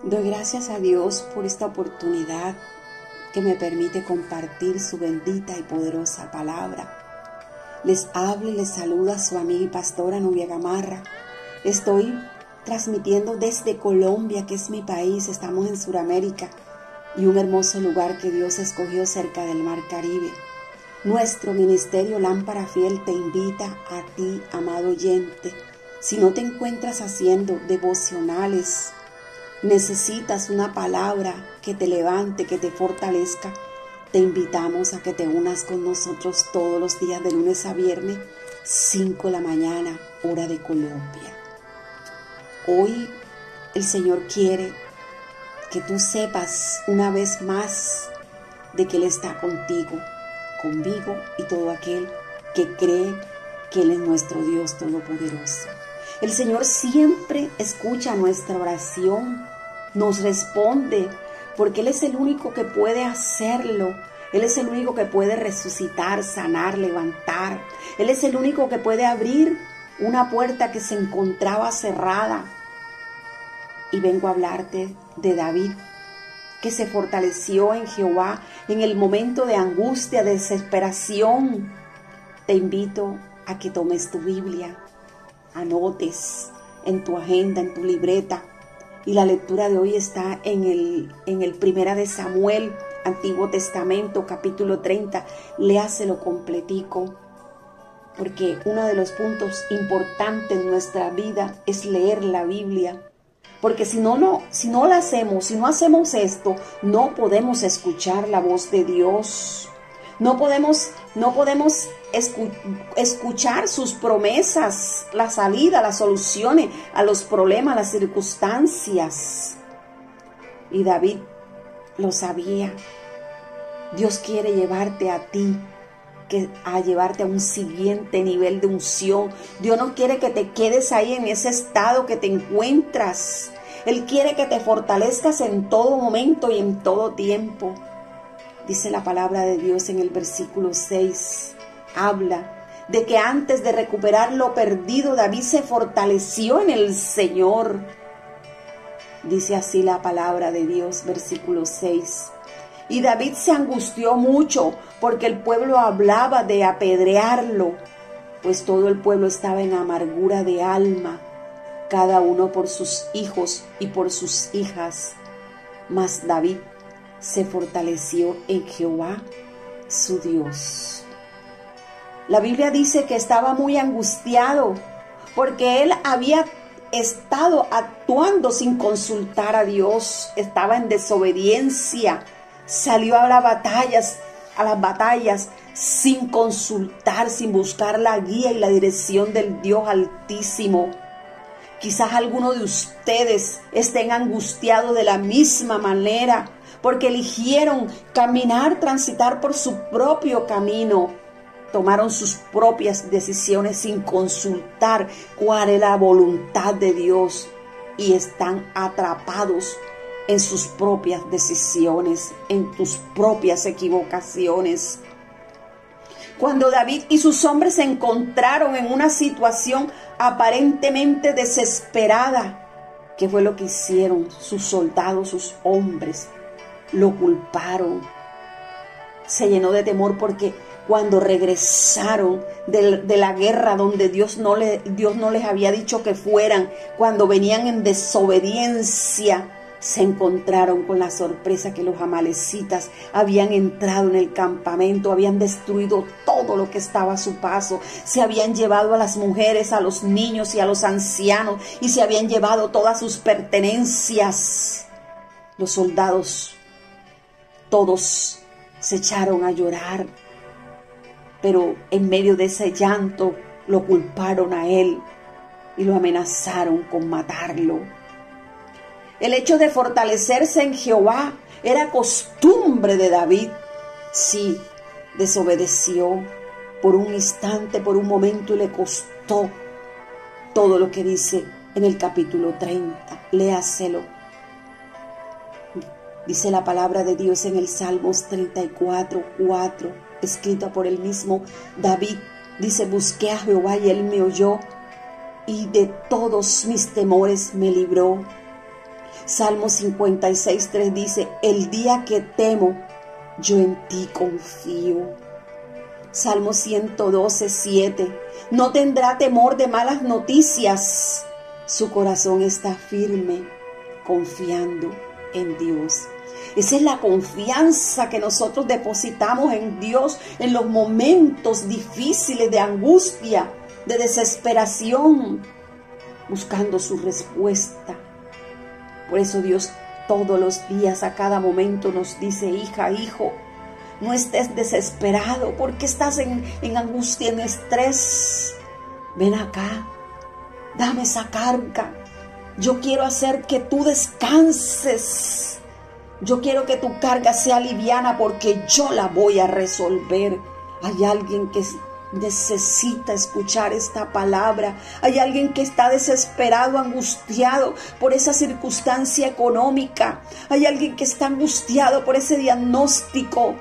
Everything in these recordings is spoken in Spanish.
Doy gracias a Dios por esta oportunidad que me permite compartir su bendita y poderosa palabra. Les habla y les saluda su amiga y pastora Nubia Gamarra. Estoy transmitiendo desde Colombia, que es mi país. Estamos en Sudamérica y un hermoso lugar que Dios escogió cerca del Mar Caribe. Nuestro ministerio Lámpara Fiel te invita a ti, amado oyente. Si no te encuentras haciendo devocionales, necesitas una palabra que te levante, que te fortalezca, te invitamos a que te unas con nosotros todos los días de lunes a viernes, 5 de la mañana, hora de Colombia. Hoy el Señor quiere que tú sepas una vez más de que Él está contigo, conmigo y todo aquel que cree que Él es nuestro Dios Todopoderoso. El Señor siempre escucha nuestra oración, nos responde, porque Él es el único que puede hacerlo. Él es el único que puede resucitar, sanar, levantar. Él es el único que puede abrir una puerta que se encontraba cerrada. Y vengo a hablarte de David, que se fortaleció en Jehová en el momento de angustia, de desesperación. Te invito a que tomes tu Biblia, anotes en tu agenda, en tu libreta. Y la lectura de hoy está en el Primera de Samuel, Antiguo Testamento, capítulo 30. Léaselo completico, porque uno de los puntos importantes en nuestra vida es leer la Biblia. Porque si no lo hacemos, si no hacemos esto, no podemos escuchar la voz de Dios. No podemos escuchar sus promesas, la salida, las soluciones a los problemas, las circunstancias. Y David lo sabía. Dios quiere llevarte a ti, a llevarte a un siguiente nivel de unción. Dios no quiere que te quedes ahí en ese estado que te encuentras. Él quiere que te fortalezcas en todo momento y en todo tiempo. Dice la palabra de Dios en el versículo 6, habla de que antes de recuperar lo perdido, David se fortaleció en el Señor. Dice así la palabra de Dios, versículo 6. Y David se angustió mucho porque el pueblo hablaba de apedrearlo, pues todo el pueblo estaba en amargura de alma, cada uno por sus hijos y por sus hijas. Mas David se fortaleció en Jehová, su Dios. La Biblia dice que estaba muy angustiado porque él había estado actuando sin consultar a Dios, estaba en desobediencia, salió a las batallas sin consultar, sin buscar la guía y la dirección del Dios Altísimo. Quizás algunos de ustedes estén angustiados de la misma manera, porque eligieron transitar por su propio camino. Tomaron sus propias decisiones sin consultar cuál es la voluntad de Dios y están atrapados en sus propias decisiones, en tus propias equivocaciones. Cuando David y sus hombres se encontraron en una situación aparentemente desesperada, ¿qué fue lo que hicieron sus soldados, sus hombres? Lo culparon. Se llenó de temor porque cuando regresaron de la guerra donde Dios no les había dicho que fueran, cuando venían en desobediencia, se encontraron con la sorpresa que los amalecitas habían entrado en el campamento, habían destruido todo lo que estaba a su paso, se habían llevado a las mujeres, a los niños y a los ancianos, y se habían llevado todas sus pertenencias. Los soldados todos se echaron a llorar, pero en medio de ese llanto lo culparon a él y lo amenazaron con matarlo. El hecho de fortalecerse en Jehová era costumbre de David. Sí, desobedeció por un instante, por un momento, y le costó todo lo que dice en el capítulo 30. Léaselo. Dice la palabra de Dios en el Salmos 34:4, escrita por el mismo David. Dice: busqué a Jehová y él me oyó y de todos mis temores me libró. Salmo 56:3 dice, el día que temo, yo en ti confío. Salmo 112:7, no tendrá temor de malas noticias. Su corazón está firme, confiando en Dios. Esa es la confianza que nosotros depositamos en Dios en los momentos difíciles de angustia, de desesperación, buscando su respuesta. Por eso Dios todos los días, a cada momento nos dice, hija, hijo, no estés desesperado. ¿Por qué estás en angustia, en estrés? Ven acá, dame esa carga. Yo quiero hacer que tú descanses. Yo quiero que tu carga sea liviana porque yo la voy a resolver. Hay alguien que necesita escuchar esta palabra. Hay alguien que está desesperado, angustiado por esa circunstancia económica. Hay alguien que está angustiado por ese diagnóstico.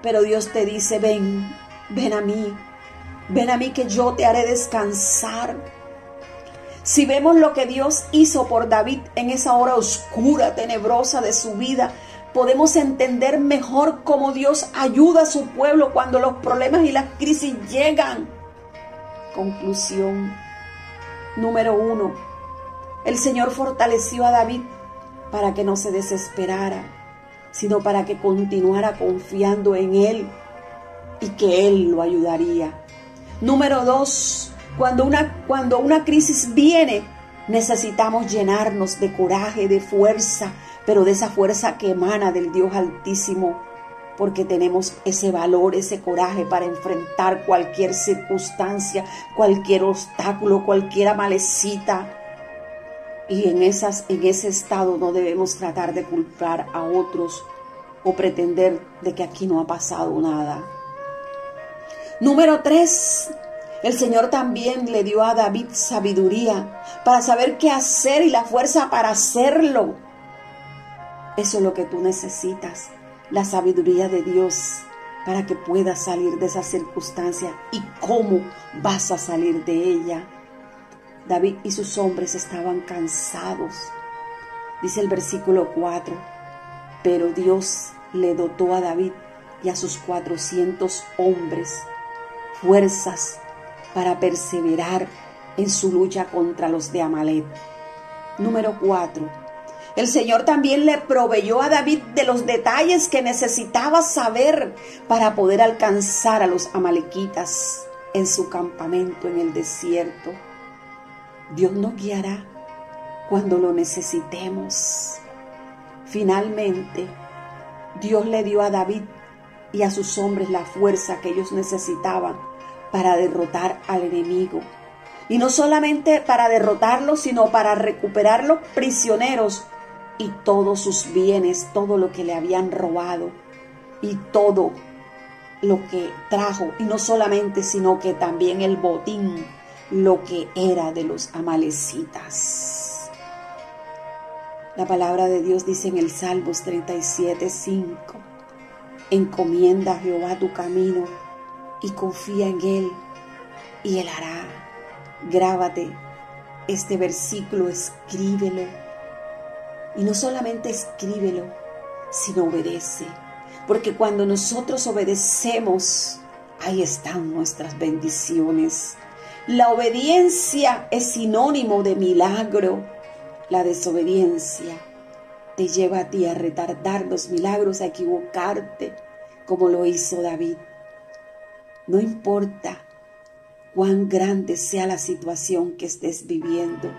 Pero Dios te dice, ven a mí que yo te haré descansar. Si vemos lo que Dios hizo por David en esa hora oscura, tenebrosa de su vida, podemos entender mejor cómo Dios ayuda a su pueblo cuando los problemas y las crisis llegan. Conclusión. Número 1. El Señor fortaleció a David para que no se desesperara, sino para que continuara confiando en Él y que Él lo ayudaría. Número 2. Cuando una crisis viene, necesitamos llenarnos de coraje, de fuerza, pero de esa fuerza que emana del Dios Altísimo, porque tenemos ese valor, ese coraje para enfrentar cualquier circunstancia, cualquier obstáculo, cualquier malecita. Y en ese estado no debemos tratar de culpar a otros o pretender de que aquí no ha pasado nada. Número 3. El Señor también le dio a David sabiduría para saber qué hacer y la fuerza para hacerlo. Eso es lo que tú necesitas, la sabiduría de Dios para que puedas salir de esa circunstancia y cómo vas a salir de ella. David y sus hombres estaban cansados. Dice el versículo 4, pero Dios le dotó a David y a sus 400 hombres fuerzas para perseverar en su lucha contra los de Amalek. Número 4. El Señor también le proveyó a David de los detalles que necesitaba saber para poder alcanzar a los amalequitas en su campamento en el desierto. Dios nos guiará cuando lo necesitemos. Finalmente, Dios le dio a David y a sus hombres la fuerza que ellos necesitaban para derrotar al enemigo. Y no solamente para derrotarlo, sino para recuperar los prisioneros y todos sus bienes, todo lo que le habían robado y todo lo que trajo. Y no solamente, sino que también el botín, lo que era de los amalecitas. La palabra de Dios dice en el Salmos 37:5, encomienda a Jehová tu camino y confía en Él, y Él hará. Grábate este versículo, escríbelo. Y no solamente escríbelo, sino obedece. Porque cuando nosotros obedecemos, ahí están nuestras bendiciones. La obediencia es sinónimo de milagro. La desobediencia te lleva a ti a retardar los milagros, a equivocarte, como lo hizo David. No importa cuán grande sea la situación que estés viviendo.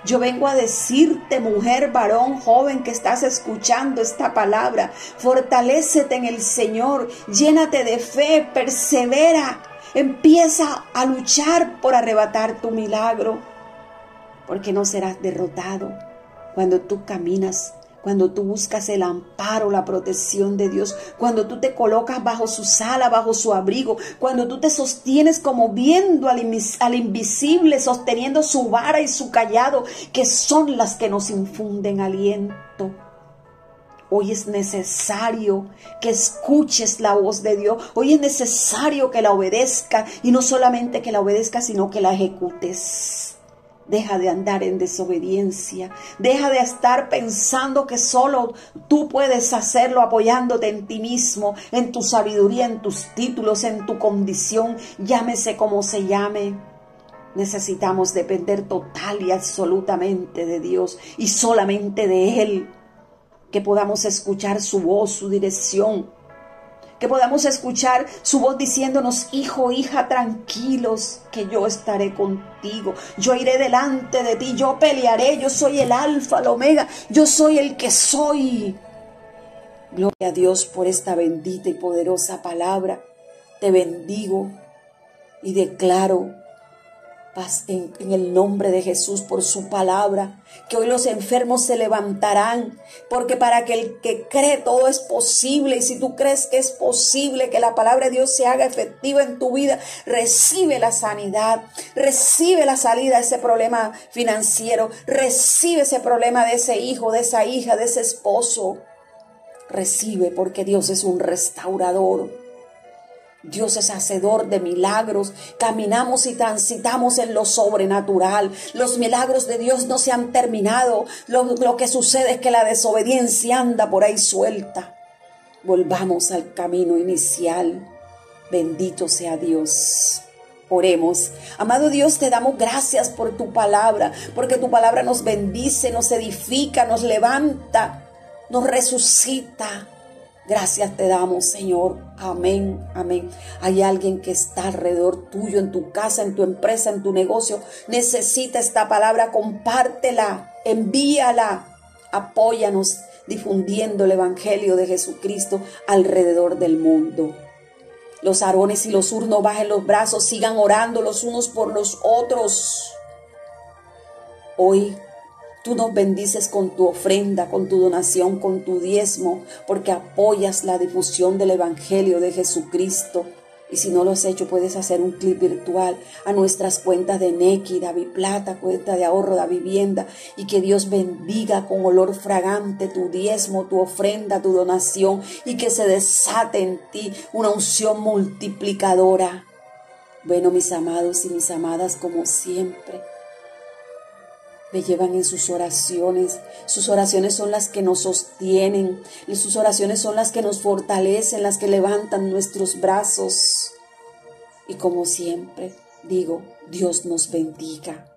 Yo vengo a decirte, mujer, varón, joven que estás escuchando esta palabra, fortalécete en el Señor, llénate de fe, persevera, empieza a luchar por arrebatar tu milagro, porque no serás derrotado cuando tú caminas, cuando tú buscas el amparo, la protección de Dios, cuando tú te colocas bajo su sala, bajo su abrigo, cuando tú te sostienes como viendo al invisible, sosteniendo su vara y su cayado, que son las que nos infunden aliento. Hoy es necesario que escuches la voz de Dios. Hoy es necesario que la obedezcas, y no solamente que la obedezcas, sino que la ejecutes. Deja de andar en desobediencia. Deja de estar pensando que solo tú puedes hacerlo apoyándote en ti mismo, en tu sabiduría, en tus títulos, en tu condición, llámese como se llame. Necesitamos depender total y absolutamente de Dios y solamente de Él. Que podamos escuchar su voz, su dirección. Que podamos escuchar su voz diciéndonos: hijo, hija, tranquilos, que yo estaré contigo. Yo iré delante de ti, yo pelearé, yo soy el alfa, el omega, yo soy el que soy. Gloria a Dios por esta bendita y poderosa palabra. Te bendigo y declaro paz en el nombre de Jesús por su palabra, que hoy los enfermos se levantarán, porque para que el que cree todo es posible. Y si tú crees que es posible que la palabra de Dios se haga efectiva en tu vida, recibe la sanidad, recibe la salida de ese problema financiero, recibe ese problema de ese hijo, de esa hija, de ese esposo. Recibe, porque Dios es un restaurador. Dios es hacedor de milagros. Caminamos y transitamos en lo sobrenatural. Los milagros de Dios no se han terminado. Lo que sucede es que la desobediencia anda por ahí suelta. Volvamos al camino inicial. Bendito sea Dios. Oremos. Amado Dios, te damos gracias por tu palabra, porque tu palabra nos bendice, nos edifica, nos levanta, nos resucita. Gracias te damos, Señor. Amén, amén. Hay alguien que está alrededor tuyo, en tu casa, en tu empresa, en tu negocio. Necesita esta palabra. Compártela, envíala. Apóyanos difundiendo el Evangelio de Jesucristo alrededor del mundo. Los Aarones y los Hur no bajen los brazos, sigan orando los unos por los otros. Hoy tú nos bendices con tu ofrenda, con tu donación, con tu diezmo, porque apoyas la difusión del Evangelio de Jesucristo. Y si no lo has hecho, puedes hacer un clip virtual a nuestras cuentas de Nequi, DaviPlata, cuenta de ahorro, Davivienda, y que Dios bendiga con olor fragante tu diezmo, tu ofrenda, tu donación, y que se desate en ti una unción multiplicadora. Bueno, mis amados y mis amadas, como siempre, me llevan en sus oraciones. Sus oraciones son las que nos sostienen. Sus oraciones son las que nos fortalecen, las que levantan nuestros brazos. Y como siempre digo, Dios nos bendiga.